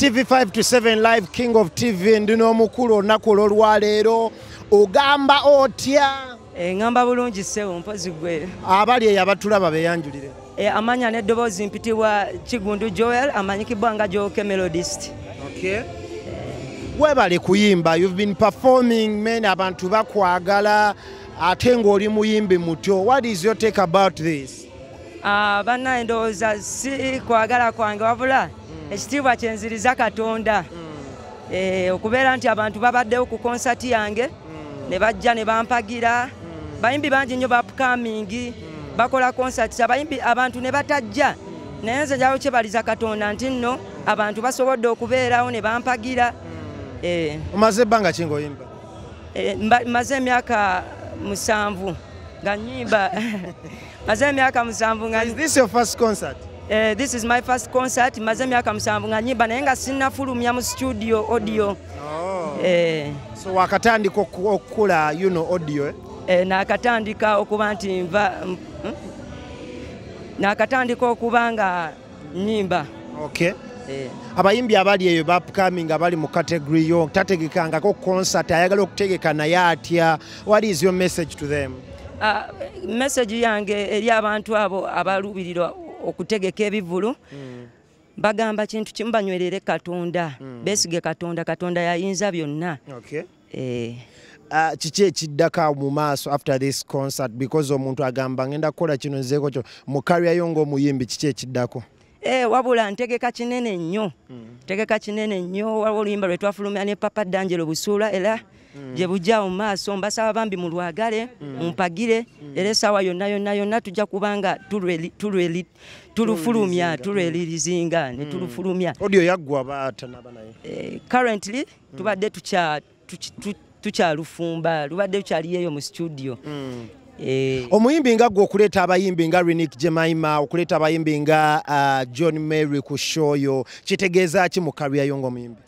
TV 5 to 7 live King of TV ndino omukulu olunaku olwaleero ogamba otya? Ngamba bulungi sewo mpozi gwe. Abali eyabatulaba beyanjulire. Amanya n'eddoboozi mpitibwa Kigundu Joel amanyikibwa nga Joke Melodist. Okay. Webale kuyimba, you've been performing men abantu bakwagala ate ng'oli muyimbi muto. What is your take about this? Bana ndowooza si kwagala kwange wabula ekitiibwa kyenziriza Katonda. Okubeera nti abantu babaddewo ku concert yange ne bajja ne bampagira. Bayimbi bangi nnyo upcoming bakola concert abayimbi abantu ne batajja naye nze jawo kyebaliza Katonda nti nno abantu basobodde okubeerawo ne bampagira. Omaze ebbanga ki ng'oyimba? Maze emyaka 7 nga nnyimba. Maze emyaka 7 nga. Is this your first concert? This is my first concert. Maze emyaka 7 nga nnyimba naye nga sinnafulumya mu studio audio. So wakatandika okukula audio nakatandika okuba nti nakatandika okuba nga nnyimba. Okay. Abayimbi abali eyo upcoming abali mu category yo tategekangako concert ayagala okutegeka naye atya. What is your message to them? Message yange eri abantu abo abalubirirwa okutegeka ebivulu bagamba kintu kimu banywerere Katonda besige Katonda. Katonda yayinza byonna. Okay. Kiki ekiddako mu maaso after this concert because omuntu agamba ngenda kukola kino nzeeko kyo mu career yo ng'omuyimbi kiki ekiddako? Wabula ntegeka kinene nnyo. Tegeka kinene nnyo oluyimba lwe twafulumya ne Papa D'Angelo Busuula era gye bujja mu maaso mbasaba bambi mu lwagale mumpagire era essaawa yonna tujja kubanga tulufulumya tulwelirizinga ne tulufulumya. Audio yaggwa batanaba naye? Currently tubadde tukyalufumba lubadde lukyali eyo mu studio. Omuyimbi nga gwe okuleeta abayimbi nga Renick Jemima okuleeta abayimbi nga John Mary ku show yo kitegeeza ki mu career yo ng'omuyimbi?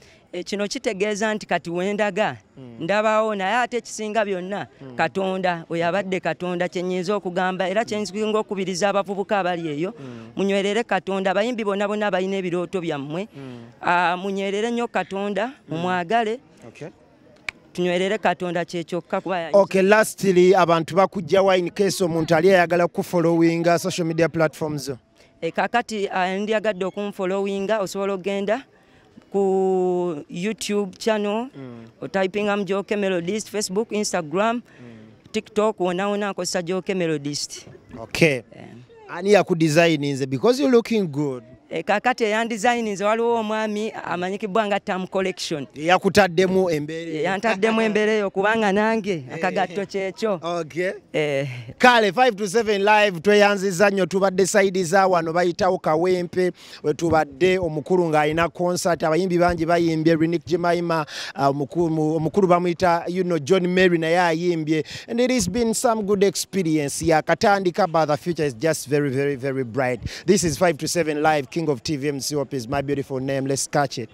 Kino kitegeeza nti kati wendaga ndabawo naye ate ekisinga byonna Katonda oyo abadde Katonda kyenyinza okugamba era kyensinga okubiriza abavubuka abali eyo munywerere Katonda. Abayimbi bonna balina ebirooto byammwe munywerere nnyo Katonda mumwagale. Tunywerere Katonda kyekyoka kuba. Okay, lastly abantu bakujjawa in case omuntu ali ayagala kufollowinga social media platforms. Kakati ndiyagadde okumfollowinga osobola ogenda ku YouTube channel otypinga Joke Melodist, Facebook, Instagram, TikTok wona nkozesa Joke Melodist. Okay. Ani yakudesigninze because you're looking good. Kakati yandesigninze waliwo omwami amanyikibwa nga Tam Collection. Yakutaddemu embeere. Yantaddemu embeere yo kubanga nange akagatto kyekyo. Okay. Kale 5 to 7 live tweyanziza nnyo tubadde side za wano bayitawo Kawempe we tubadde omukulu ng'alina concert abayimbi bangi bayimbye Renick Jemima omukulu bamuyita John Mary naye ayimbye and it has been some good experience yakatandika but the future is just very bright. This is 5 to 7 live King of TV MC is my beautiful name. Let's catch it.